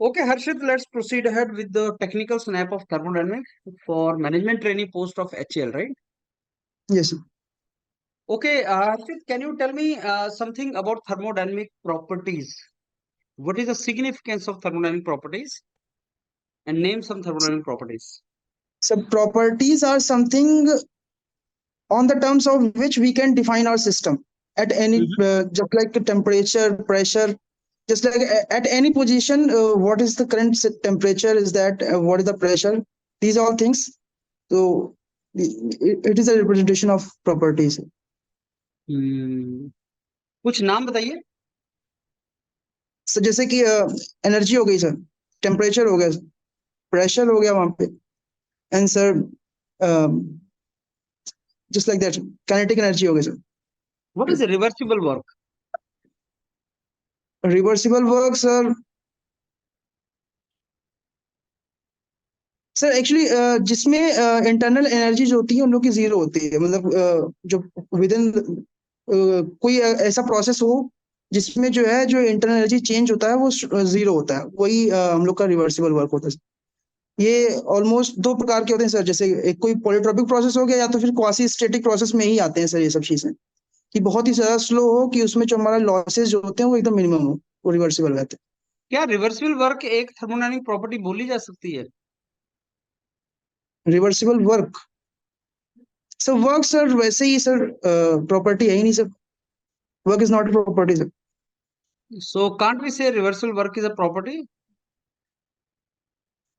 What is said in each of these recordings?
Okay, Harshit, let's proceed ahead with the technical snap of thermodynamics for management trainee post of HAL, right? Yes, sir. Okay, Harshit, can you tell me something about thermodynamic properties? What is the significance of thermodynamic properties? And name some thermodynamic properties. So properties are something on the terms of which we can define our system at any, just like the temperature, pressure, just like at any position, what is the current temperature, is that what is the pressure, these all things. So it is a representation of properties. कुछ नाम बताइए. So जैसे कि energy हो गई sir, temperature हो गया, pressure हो गया वहां पे, and sir just like that, kinetic energy हो गया sir. What is reversible work? Reversible work sir, sir actually जिसमें इंटरनल एनर्जी जो होती है उन लोग की जीरो होती है, मतलब जो विद इन कोई ऐसा प्रोसेस हो जिसमें जो है जो इंटरनल एनर्जी चेंज होता है वो जीरो होता है, वही हम लोग का रिवर्सिबल वर्क होता है. ये ऑलमोस्ट दो प्रकार के होते हैं सर, जैसे एक कोई पॉलीट्रोपिक प्रोसेस हो गया या तो फिर क्वासी स्टैटिक प्रोसेस में ही आते हैं सर ये सब चीजें, कि बहुत ही ज्यादा स्लो हो, कि उसमें जो हमारा लॉसेस जो होते हैं वो एकदम मिनिमम हो, वो रिवर्सिबल रहते हैं. क्या रिवर्सिबल वर्क एक थर्मोडायनामिक प्रॉपर्टी बोली जा सकती है? Reversible work sir, work sir वैसे ही सर प्रॉपर्टी है ही नहीं sir, work is not a property sir. So can't we say reversible work is a property?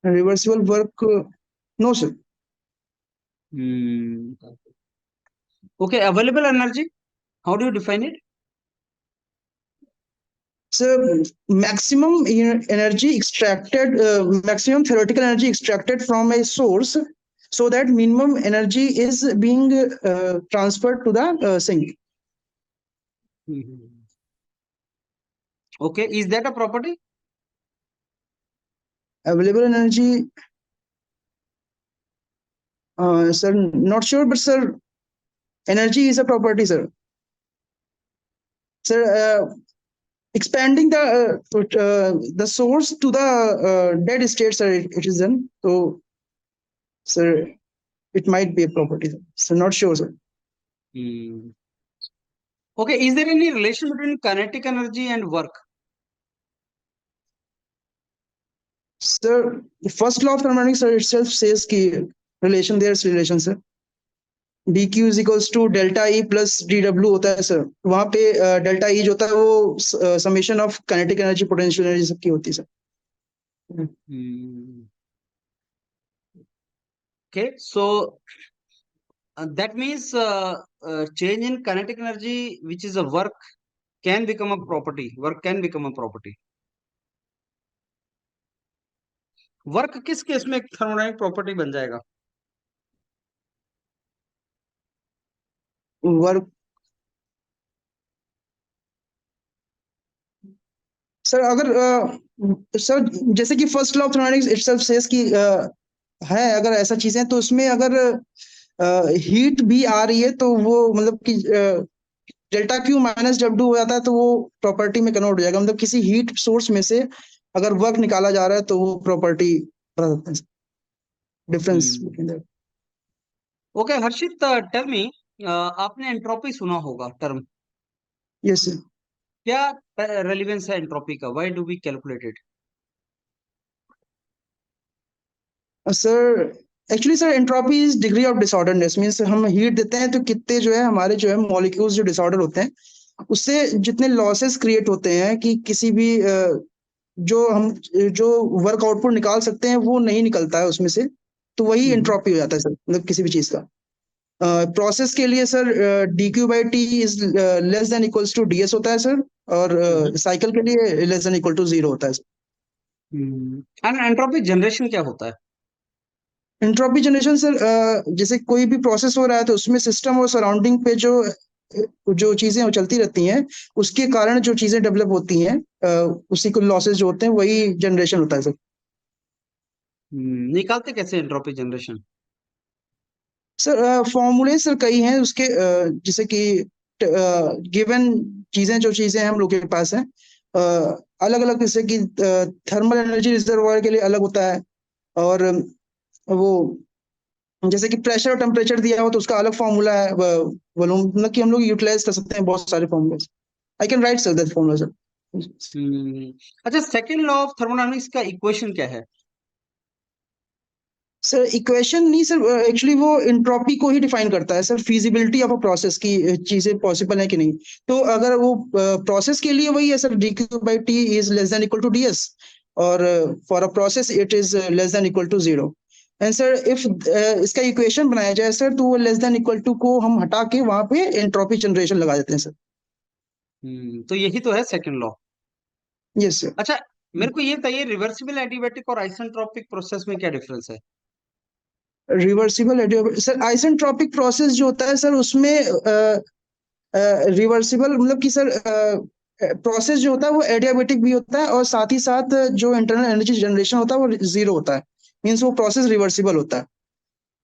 Reversible work, no sir. Okay, available energy, how do you define it? So maximum energy extracted, maximum theoretical energy extracted from a source, so that minimum energy is being transferred to the sink. Okay, is that a property? Available energy, sir, not sure, but sir, energy is a property, sir. Sir, expanding the source to the dead state, sir, it is done. So, sir, it might be a property, sir. So not sure, sir. Okay, is there any relation between kinetic energy and work? Sir, the first law of thermodynamics itself says ki relation, there's relation, sir. dq is equals to delta E plus dw होता है sir, वहां पे delta E जो होता है वो summation of kinetic energy, potential energy सबकी होती है sir. Okay, so that means change in kinetic energy, which is a work, can become a property. Work can become a property. Work किस case में thermodynamic property बन जाएगा? Work sir, अगर sir जैसे कि first law of thermodynamics itself says कि है अगर ऐसा चीजें, तो उसमें अगर हीट भी आ रही है तो वो मतलब कि डेल्टा क्यू माइनस डब्ल्यू हो जाता है, तो वो प्रॉपर्टी में कन्वर्ट हो जाएगा. मतलब किसी हीट सोर्स में से अगर वर्क निकाला जा रहा है तो वो प्रॉपर्टी बता सकते हैं. Difference between that. Okay Harshit, tell me, आपने एंट्रोपी सुना होगा टर्म? Yes sir. क्या रेलेवेंस है एंट्रोपी का? Why do we calculate it? Sir actually sir entropy is degree of disorderness, means हम हीट देते हैं तो कितने जो है हमारे जो है मॉलिक्यूल्स जो डिसऑर्डर होते हैं उससे जितने लॉसेस क्रिएट होते हैं कि किसी भी जो वर्क आउटपुट निकाल सकते हैं वो नहीं निकलता है उसमें से, तो वही एंट्रोपी हो जाता है सर, मतलब किसी भी चीज का. प्रोसेस के लिए sir dq by t is less than equals to ds होता है सर, और साइकिल के लिए लेस देन इक्वल टू 0 होता है सर. एंड एंट्रोपी जनरेशन क्या होता है? एंट्रोपी जनरेशन सर, जैसे कोई भी प्रोसेस हो रहा है तो उसमें सिस्टम और सराउंडिंग पे जो चीजें वो चलती रहती हैं, उसके कारण जो चीजें डेवलप होती हैं, उसी को लॉसेस जो होते हैं वही जनरेशन होता है सर. निकालते कैसे एंट्रोपी जनरेशन? सर फॉर्मूले सर कई हैं उसके, जैसे कि गिवन चीजें जो चीजें हम लोग के पास हैं, अलग अलग, जैसे कि थर्मल एनर्जी रिजर्वायर के लिए अलग होता है, और वो जैसे कि प्रेशर और टेम्परेचर दिया हो तो उसका अलग फॉर्मूला है, वॉल्यूम, मतलब कि हम लोग यूटिलाइज कर सकते हैं बहुत सारे फॉर्मूले। I can write sir that formula sir. अच्छा, सेकंड लॉ ऑफ थर्मोडायनामिक्स का इक्वेशन क्या है? सर इक्वेशन नहीं सर, एक्चुअली वो एंट्रोपी को ही डिफाइन करता है sir, feasibility of a process की चीजें पॉसिबल है कि नहीं। तो अगर वो प्रोसेस के लिए वही है sir, dq by t is less than equal to ds, और for a process it is less than equal to 0। And sir if इसका इक्वेशन बनाया जाए सर, तो वो लेस देन इक्वल टू को हम हटा के वहां पे एंट्रोपी जनरेशन लगा देते हैं सर। तो यही तो है सेकंड लॉ। Yes sir. अच्छा, मेरे को ये बताइए, रिवर्सिबल एडियाबैटिक और आइसेंट्रोपिक प्रोसेस में क्या डिफरेंस है? रिवर्सिबल सर, आइसेंट्रोपिक प्रोसेस जो होता है सर, उसमें रिवर्सिबल मतलब कि सर प्रोसेस जो होता है वो एडियाबेटिक भी होता है, और साथ ही साथ जो इंटरनल एनर्जी जनरेशन होता है वो 0 होता है, मीन्स वो प्रोसेस रिवर्सिबल होता है।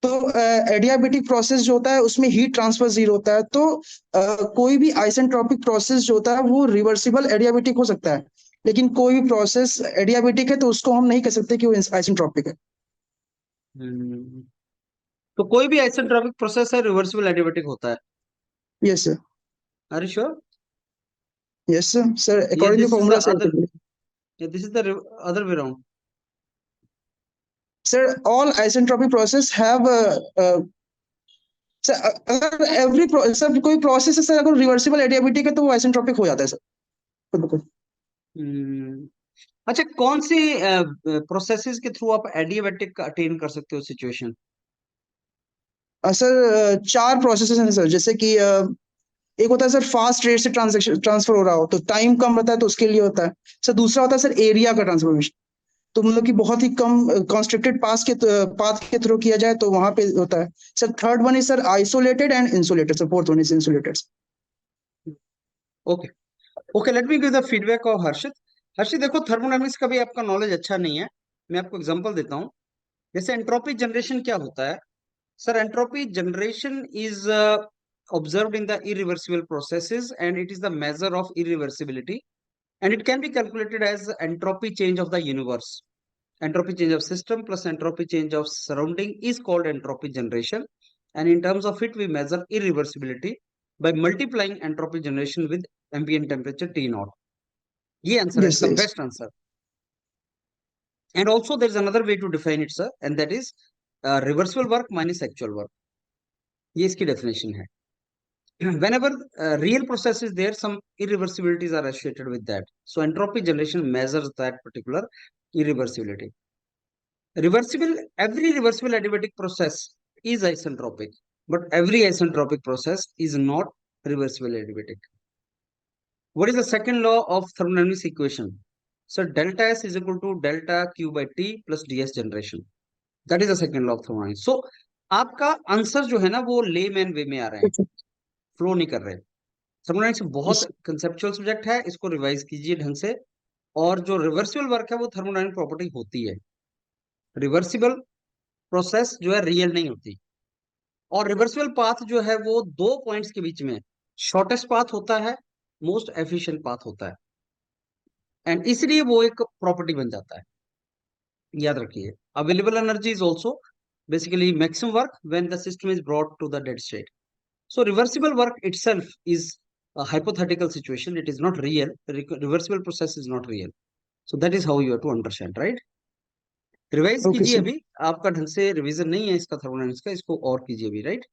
तो एडियाबेटिक प्रोसेस जो होता है उसमें हीट ट्रांसफर 0 होता है। तो कोई भी आइसेंट्रोपिक प्रोसेस जो होता है वो रिवर्सिबल एडियाबेटिक हो सकता है, लेकिन कोई भी प्रोसेस एडियाबेटिक है तो उसको हम नहीं कह सकते कि वो आइसेंट्रोपिक है। हम्म, तो कोई भी आइसेंट्रोपिक प्रोसेस है रिवर्सिबल एडियाबैटिक होता है? Yes sir. Are you sure? Yes sir, sir ये according to this is the formula other, sir. This is the other way round. Sir all isentropic process have, sir अगर sir कोई process है sir, अगर reversible adiabatic है तो वो isentropic हो जाता है सर, खुद ब खुद। हम्म, अच्छा, कौन सी प्रोसेसेस के थ्रू आप एडियाबैटिक अटेन कर सकते हो सिचुएशन? सर 4 प्रोसेसेस हैं सर, जैसे कि एक होता है सर फास्ट रेट से ट्रांजेक्शन ट्रांसफर हो रहा हो तो टाइम कम रहता है तो उसके लिए होता है। सर दूसरा होता है सर एरिया का ट्रांसफॉर्मेशन, तो मतलब कि बहुत ही कम कॉन्स्ट्रिक्टेड पाथ के थ्रू किया जाए तो वहां पे होता है। Sir third one is sir isolated and insulated, sir fourth one is insulated. Okay, okay, let me give the feedback of Harshit. Harshit, देखो, थर्मोडायनामिक्स का भी आपका नॉलेज अच्छा नहीं है। मैं आपको एग्जांपल देता हूँ। जैसे एंट्रोपी जनरेशन क्या होता है? Sir, entropy generation is observed in the irreversible processes, and it is the measure of irreversibility, and it can be calculated as entropy change of the universe. Entropy change of system plus entropy change of surrounding is called entropy generation, and in terms of it we measure irreversibility by multiplying entropy generation with ambient temperature T naught. ये answer है yes इसका, yes. Best answer. And also there is another way to define it, sir, and that is reversible work minus actual work. ये इसकी definition है। Whenever real process is there, some irreversibilities are associated with that. So entropy generation measures that particular irreversibility. Every reversible adiabatic process is isentropic, but every isentropic process is not reversible adiabatic. What is the second law of thermodynamics equation? So delta S is equal to delta Q by T plus ds generation. That is the second law of thermodynamics. So आपका answer जो है ना वो layman वे में आ रहे हैं, flow नहीं कर रहे। थर्मोडायनामिक्स बहुत कंसेप्चुअल सब्जेक्ट है, इसको रिवाइज कीजिए ढंग से। और जो रिवर्सिबल वर्क है वो थर्मोडायनामिक प्रॉपर्टी होती है। रिवर्सिबल प्रोसेस जो है रियल नहीं होती, और रिवर्सिबल पाथ जो है वो दो पॉइंट्स के बीच में शॉर्टेस्ट पाथ होता है, मोस्ट एफिशिएंट पाथ होता है, एंड इसलिए वो एक प्रॉपर्टी बन जाता है। याद रखिए, available energy is also basically maximum work when the system is brought to the dead state. So reversible work itself is a hypothetical situation. It is not real. Reversible process is not real. So that is how you have to understand, right? Revise okay कीजिए, sir. अभी आपका ढंग से revision नहीं है इसका thermodynamics का, इसको और कीजिए अभी, राइट?